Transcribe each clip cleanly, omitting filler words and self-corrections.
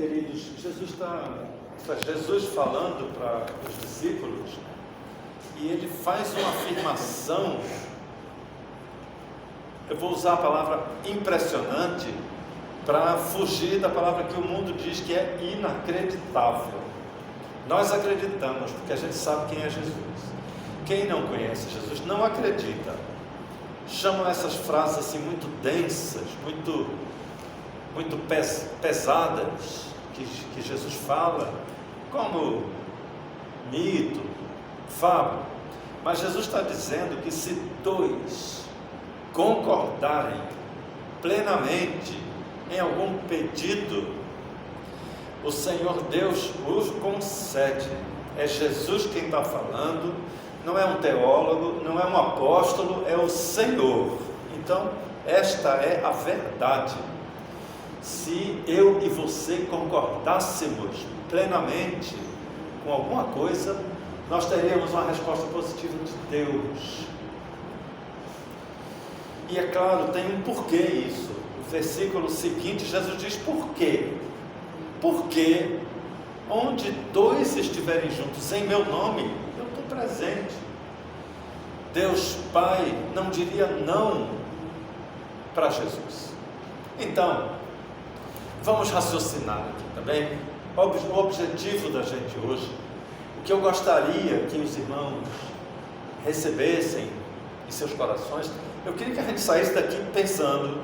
queridos, Jesus falando para os discípulos, e ele faz uma afirmação, eu vou usar a palavra impressionante, para fugir da palavra que o mundo diz que é inacreditável. Nós acreditamos, porque a gente sabe quem é Jesus. Quem não conhece Jesus não acredita. Chamam essas frases assim muito densas, muito pesadas, que Jesus fala, como mito, fábula. Mas Jesus está dizendo que se dois concordarem plenamente em algum pedido, o Senhor Deus os concede. É Jesus quem está falando, não é um teólogo, não é um apóstolo, é o Senhor. Então, esta é a verdade. Se eu e você concordássemos plenamente com alguma coisa, nós teríamos uma resposta positiva de Deus. E é claro, tem um porquê isso. No versículo seguinte, Jesus diz por quê? Porque onde dois estiverem juntos em meu nome, eu estou presente. Deus Pai não diria não para Jesus. Então, vamos raciocinar aqui, tá bem? O objetivo da gente hoje, o que eu gostaria que os irmãos recebessem em seus corações, eu queria que a gente saísse daqui pensando,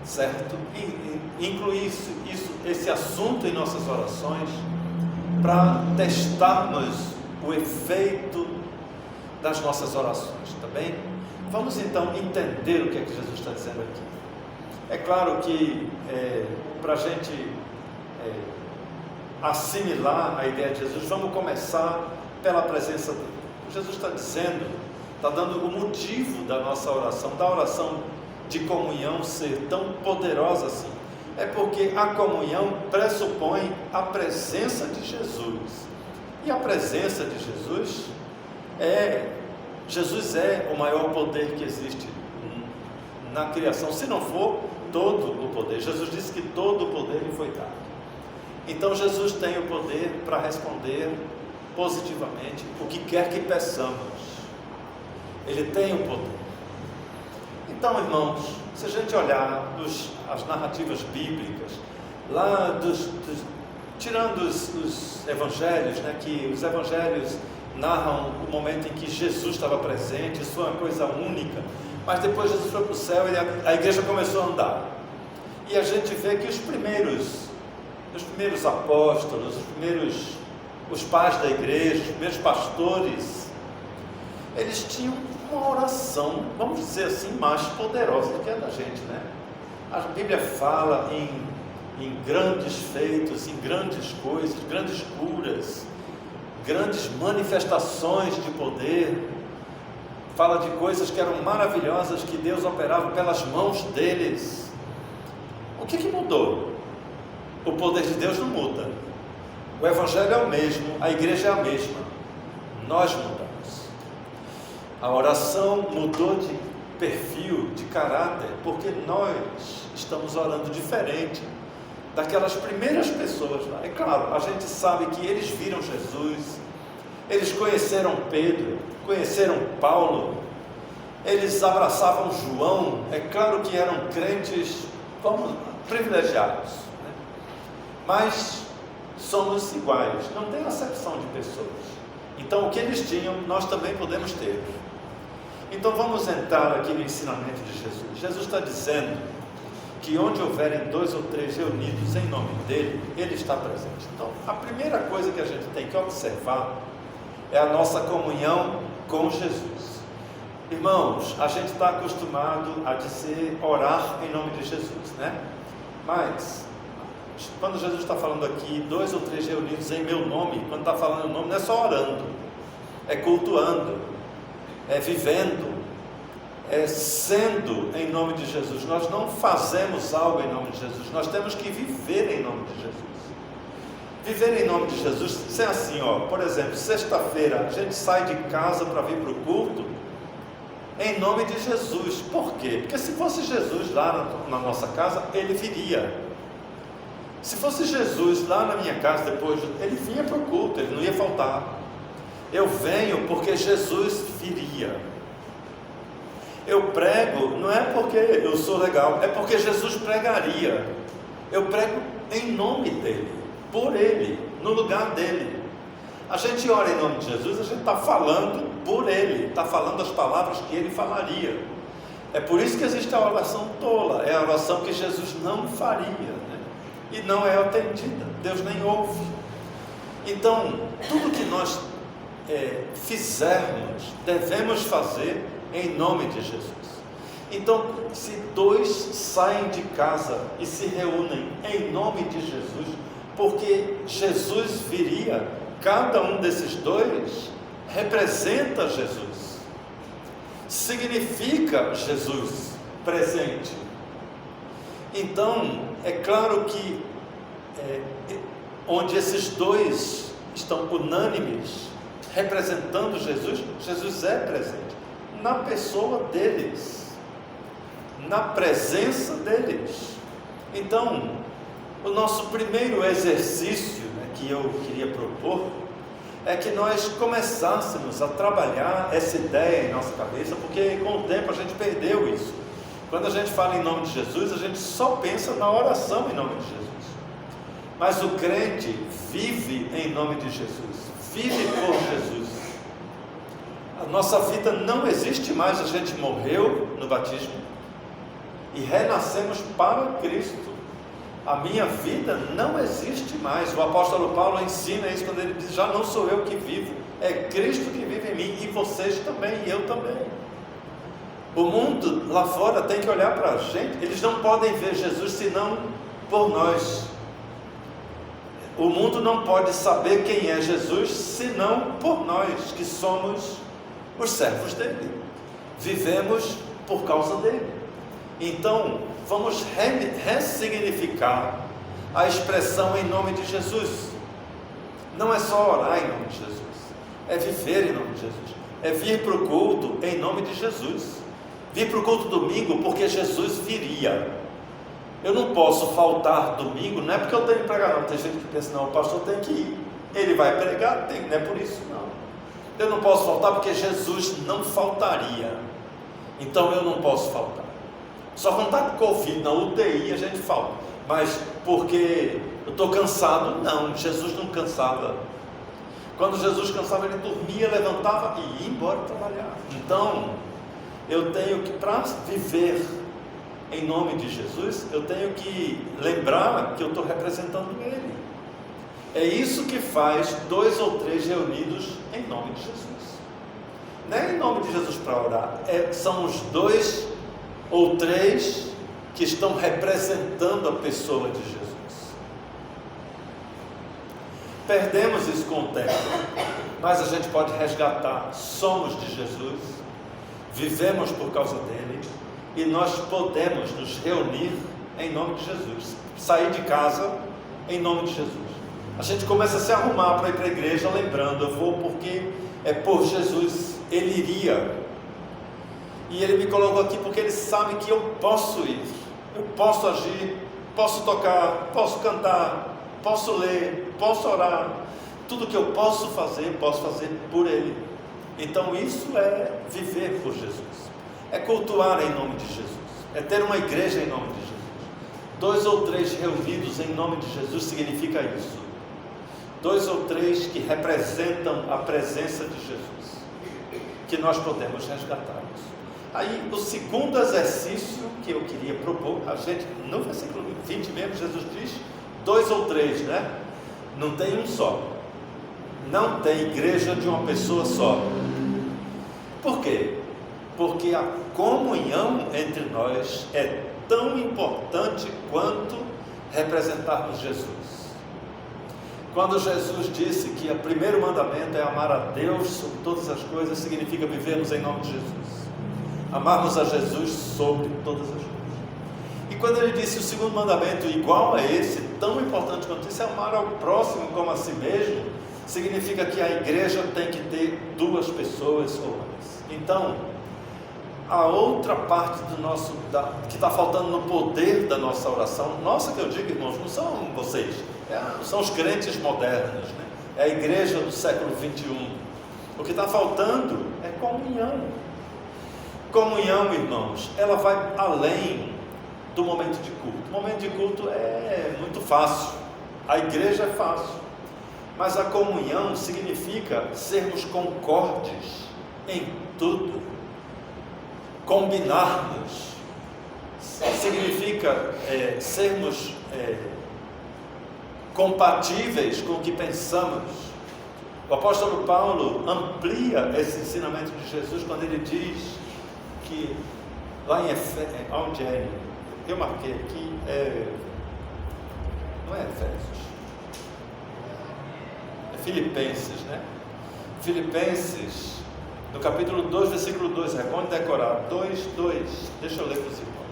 certo? E incluir esse assunto em nossas orações, para testarmos o efeito das nossas orações, tá bem? Vamos então entender o que é que Jesus está dizendo aqui. É claro que para a gente assimilar a ideia de Jesus, vamos começar pela presença dele. Jesus está dizendo, está dando o motivo da nossa oração, da oração de comunhão ser tão poderosa assim. É porque a comunhão pressupõe a presença de Jesus. E a presença de Jesus é o maior poder que existe na criação, se não for todo o poder. Jesus disse que todo o poder lhe foi dado. Então Jesus tem o poder para responder positivamente o que quer que peçamos. Ele tem o poder. Então, irmãos, se a gente olhar as narrativas bíblicas, lá tirando os evangelhos, né, que os evangelhos narram o momento em que Jesus estava presente, isso é uma coisa única, mas depois Jesus foi para o céu e a igreja começou a andar, e a gente vê que os primeiros apóstolos, os pais da igreja, os primeiros pastores, eles tinham uma oração, vamos dizer assim, mais poderosa do que a da gente, né? A Bíblia fala em grandes feitos, em grandes coisas, grandes curas, grandes manifestações de poder. Fala de coisas que eram maravilhosas, que Deus operava pelas mãos deles. O que mudou? O poder de Deus não muda. O Evangelho é o mesmo, a igreja é a mesma. Nós mudamos. A oração mudou de perfil, de caráter, porque nós estamos orando diferente daquelas primeiras pessoas lá. É claro, a gente sabe que eles viram Jesus, eles conheceram Pedro, conheceram Paulo, eles abraçavam João. É claro que eram crentes, privilegiados, né? Mas somos iguais, não tem acepção de pessoas. Então o que eles tinham, nós também podemos ter. Então vamos entrar aqui no ensinamento de Jesus. Jesus está dizendo que onde houverem 2 ou 3 reunidos em nome dele, ele está presente. Então a primeira coisa que a gente tem que observar é a nossa comunhão com Jesus. Irmãos, a gente está acostumado a dizer orar em nome de Jesus, né? Mas quando Jesus está falando aqui 2 ou 3 reunidos em meu nome, quando está falando o nome, não é só orando, é cultuando, é vivendo, é sendo em nome de Jesus. Nós não fazemos algo em nome de Jesus, nós temos que viver em nome de Jesus. Viver em nome de Jesus, isso é assim, por exemplo, sexta-feira a gente sai de casa para vir para o culto em nome de Jesus. Por quê? Porque se fosse Jesus lá na nossa casa, ele viria. Se fosse Jesus lá na minha casa depois, ele vinha para o culto, ele não ia faltar. Eu venho porque Jesus viria. Eu prego, não é porque eu sou legal, é porque Jesus pregaria. Eu prego em nome dele, por ele, no lugar dele. A gente ora em nome de Jesus, a gente está falando por ele, está falando as palavras que ele falaria. É por isso que existe a oração tola, é a oração que Jesus não faria, né? E não é atendida, Deus nem ouve. Então, tudo que nós fizermos, devemos fazer em nome de Jesus. Então, se dois saem de casa e se reúnem em nome de Jesus, porque Jesus viria, cada um desses dois representa Jesus, significa Jesus presente. Então, é claro que onde esses dois estão unânimes, representando Jesus, Jesus é presente na pessoa deles, na presença deles. Então, o nosso primeiro exercício, né, que eu queria propor, é que nós começássemos a trabalhar essa ideia em nossa cabeça, porque com o tempo a gente perdeu isso. Quando a gente fala em nome de Jesus, a gente só pensa na oração em nome de Jesus. Mas o crente vive em nome de Jesus, vive por Jesus. A nossa vida não existe mais, a gente morreu no batismo e renascemos para Cristo. A minha vida não existe mais. O apóstolo Paulo ensina isso quando ele diz: já não sou eu que vivo, é Cristo que vive em mim, e vocês também, e eu também. O mundo lá fora tem que olhar para a gente, eles não podem ver Jesus senão por nós. O mundo não pode saber quem é Jesus senão por nós, que somos os servos dele, vivemos por causa dele. Então, vamos ressignificar a expressão em nome de Jesus. Não é só orar em nome de Jesus, é viver em nome de Jesus, é vir para o culto em nome de Jesus, vir para o culto domingo porque Jesus viria. Eu não posso faltar domingo, não é porque eu tenho que pregar, não. Tem gente que pensa: não, o pastor tem que ir, ele vai pregar, não é por isso, não. Eu não posso faltar porque Jesus não faltaria, então eu não posso faltar. Só quando está com Covid, na UTI a gente falta, mas porque eu estou cansado, não. Jesus não cansava. Quando Jesus cansava, ele dormia, levantava e ia embora trabalhar. Então, eu tenho que, para viver em nome de Jesus, eu tenho que lembrar que eu estou representando Ele. É isso que faz 2 ou 3 reunidos em nome de Jesus. Não é em nome de Jesus para orar, são os 2 ou 3 que estão representando a pessoa de Jesus. Perdemos isso com o tempo, mas a gente pode resgatar. Somos de Jesus, vivemos por causa dele, e nós podemos nos reunir em nome de Jesus, sair de casa em nome de Jesus. A gente começa a se arrumar para ir para a igreja, lembrando: eu vou porque é por Jesus, ele iria. E ele me colocou aqui porque ele sabe que eu posso ir, eu posso agir, posso tocar, posso cantar, posso ler, posso orar. Tudo que eu posso fazer por ele. Então isso é viver por Jesus, é cultuar em nome de Jesus, é ter uma igreja em nome de Jesus. 2 ou 3 reunidos em nome de Jesus significa isso. 2 ou 3 que representam a presença de Jesus, que nós podemos resgatar isso. Aí, o segundo exercício que eu queria propor, a gente, no versículo 20 mesmo, Jesus diz 2 ou 3, né? Não tem um só. Não tem igreja de uma pessoa só. Por quê? Porque a comunhão entre nós é tão importante quanto representarmos Jesus. Quando Jesus disse que o primeiro mandamento é amar a Deus sobre todas as coisas, significa vivermos em nome de Jesus. Amarmos a Jesus sobre todas as coisas. E quando ele disse o segundo mandamento igual a esse, tão importante quanto esse, é amar ao próximo como a si mesmo, significa que a igreja tem que ter 2 pessoas ou mais. Então, a outra parte do nosso, que está faltando no poder da nossa oração, nossa que eu digo, irmãos, não são vocês, são os crentes modernos, né? É a igreja do século 21. O que está faltando é comunhão. Comunhão, irmãos, ela vai além do momento de culto. O momento de culto é muito fácil, a igreja é fácil, mas a comunhão significa sermos concordes em tudo, combinarmos, significa sermos compatíveis com o que pensamos. O apóstolo Paulo amplia esse ensinamento de Jesus quando ele diz que lá em onde é? Eu marquei aqui, não é Efésios, é Filipenses, né? Filipenses, no capítulo 2, versículo 2, é bom decorar, 2, deixa eu ler para os irmãos.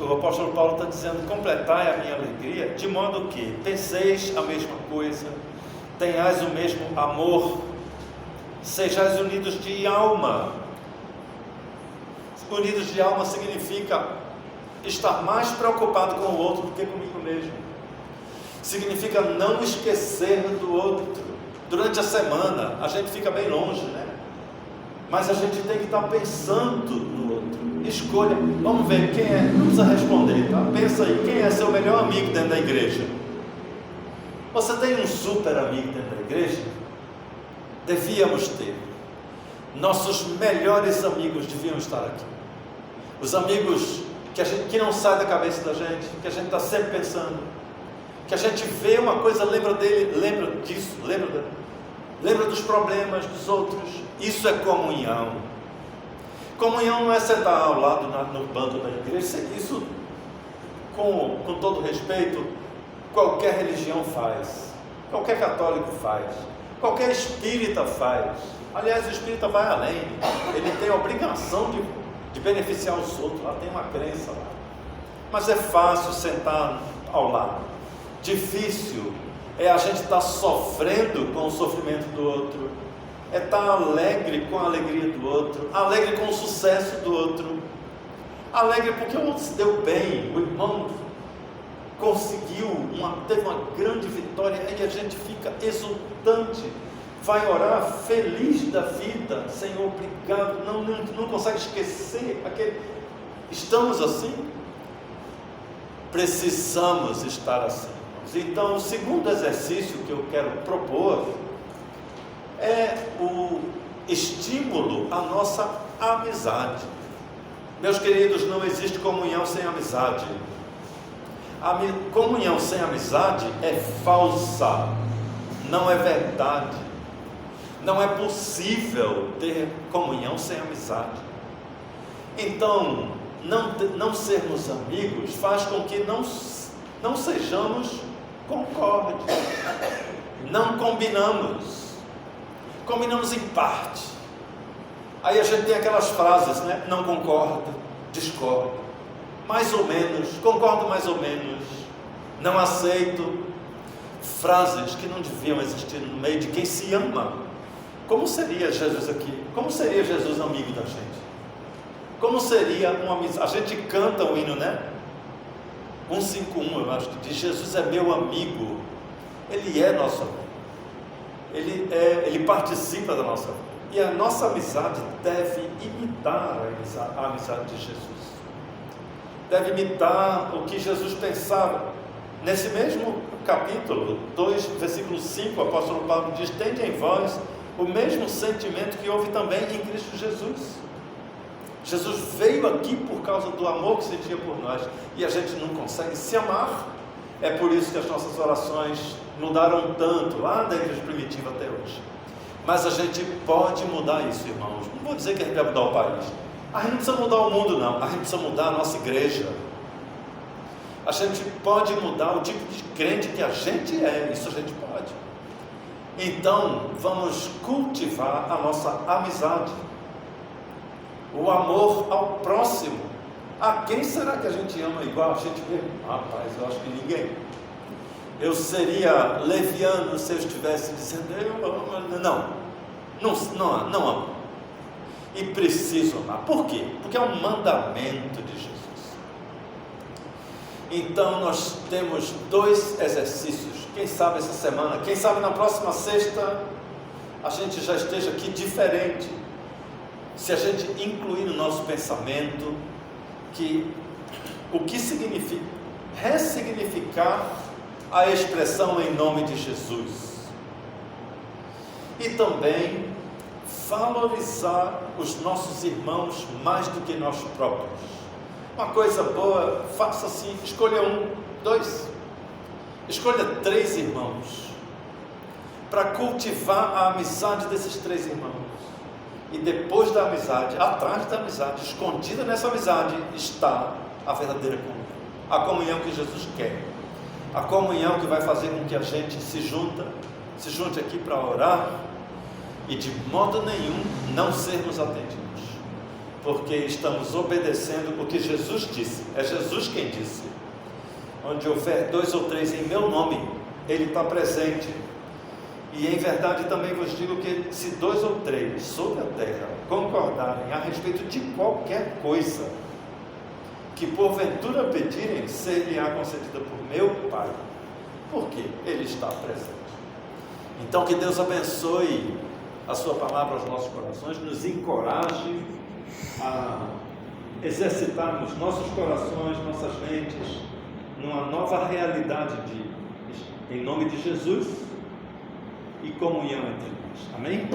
O apóstolo Paulo está dizendo: completai a minha alegria, de modo que penseis a mesma coisa, tenhais o mesmo amor, sejais unidos de alma. Unidos de alma significa estar mais preocupado com o outro do que comigo mesmo. Significa não esquecer do outro. Durante a semana a gente fica bem longe, né? Mas a gente tem que estar pensando no outro. Escolha, vamos ver quem é, não precisa responder, tá? Pensa aí, quem é seu melhor amigo dentro da igreja? Você tem um super amigo dentro da igreja? Devíamos ter. Nossos melhores amigos deviam estar aqui. Os amigos que não saem da cabeça da gente, que a gente está sempre pensando, que a gente vê uma coisa, lembra dele, lembra disso, lembra dos problemas dos outros. Isso é comunhão. Comunhão não é sentar ao lado no banco da igreja. Isso, com todo respeito, qualquer religião faz, qualquer católico faz, qualquer espírita faz. Aliás, o espírita vai além, ele tem a obrigação de beneficiar os outros, lá tem uma crença lá. Mas é fácil sentar ao lado, difícil é a gente estar sofrendo com o sofrimento do outro, é estar alegre com a alegria do outro, alegre com o sucesso do outro, alegre porque o outro se deu bem, o irmão teve uma grande vitória, e a gente fica exultante, vai orar feliz da vida, Senhor, obrigado, não consegue esquecer estamos assim, precisamos estar assim. Então, o segundo exercício que eu quero propor é o estímulo à nossa amizade. Meus queridos, não existe comunhão sem amizade. A comunhão sem amizade é falsa, não é verdade. Não é possível ter comunhão sem amizade. Então, não sermos amigos faz com que não sejamos concordes. Não combinamos em parte. Aí a gente tem aquelas frases, né? Não concordo, discordo, mais ou menos, concordo mais ou menos, não aceito. Frases que não deviam existir no meio de quem se ama. Como seria Jesus aqui? Como seria Jesus amigo da gente? Como seria uma amizade? A gente canta o hino, né? 151, eu acho que diz: Jesus é meu amigo. Ele é nosso amigo. Ele participa da nossa vida. E a nossa amizade deve imitar a amizade de Jesus. Deve imitar o que Jesus pensava. Nesse mesmo capítulo 2, versículo 5, o apóstolo Paulo diz: tende em vós o mesmo sentimento que houve também em Cristo Jesus. Jesus veio aqui por causa do amor que sentia por nós, e a gente não consegue se amar. É por isso que as nossas orações mudaram tanto, lá da igreja primitiva até hoje. Mas a gente pode mudar isso, irmãos. Não vou dizer que a gente vai mudar o país. A gente não precisa mudar o mundo, não. A gente precisa mudar a nossa igreja. A gente pode mudar o tipo de crente que a gente é. Isso a gente pode. Então, vamos cultivar a nossa amizade. O amor ao próximo. A quem será que a gente ama igual a gente mesmo? Rapaz, eu acho que ninguém. Eu seria leviano se eu estivesse dizendo: eu amo. Não. não amam. E precisam amar. Por quê? Porque é um mandamento de Jesus. Então nós temos 2 exercícios. Quem sabe essa semana, quem sabe na próxima sexta a gente já esteja aqui diferente. Se a gente incluir no nosso pensamento o que significa ressignificar a expressão em nome de Jesus. E também valorizar os nossos irmãos mais do que nós próprios. Uma coisa boa, faça assim, escolha 1, 2, escolha 3 irmãos, para cultivar a amizade desses 3 irmãos. E depois da amizade, atrás da amizade, escondida nessa amizade, está a verdadeira comunhão. A comunhão que Jesus quer. A comunhão que vai fazer com que a gente se junte aqui para orar e de modo nenhum não sermos atendidos. Porque estamos obedecendo o que Jesus disse. É Jesus quem disse. Onde houver 2 ou 3 em meu nome, Ele está presente. E em verdade também vos digo que se 2 ou 3 sobre a terra concordarem a respeito de qualquer coisa que porventura pedirem, ser-lhe-á concedida por meu Pai. Por quê? Ele está presente. Então que Deus abençoe a sua palavra aos nossos corações, nos encoraje a exercitarmos nossos corações, nossas mentes, numa nova realidade em nome de Jesus e comunhão entre nós. Amém?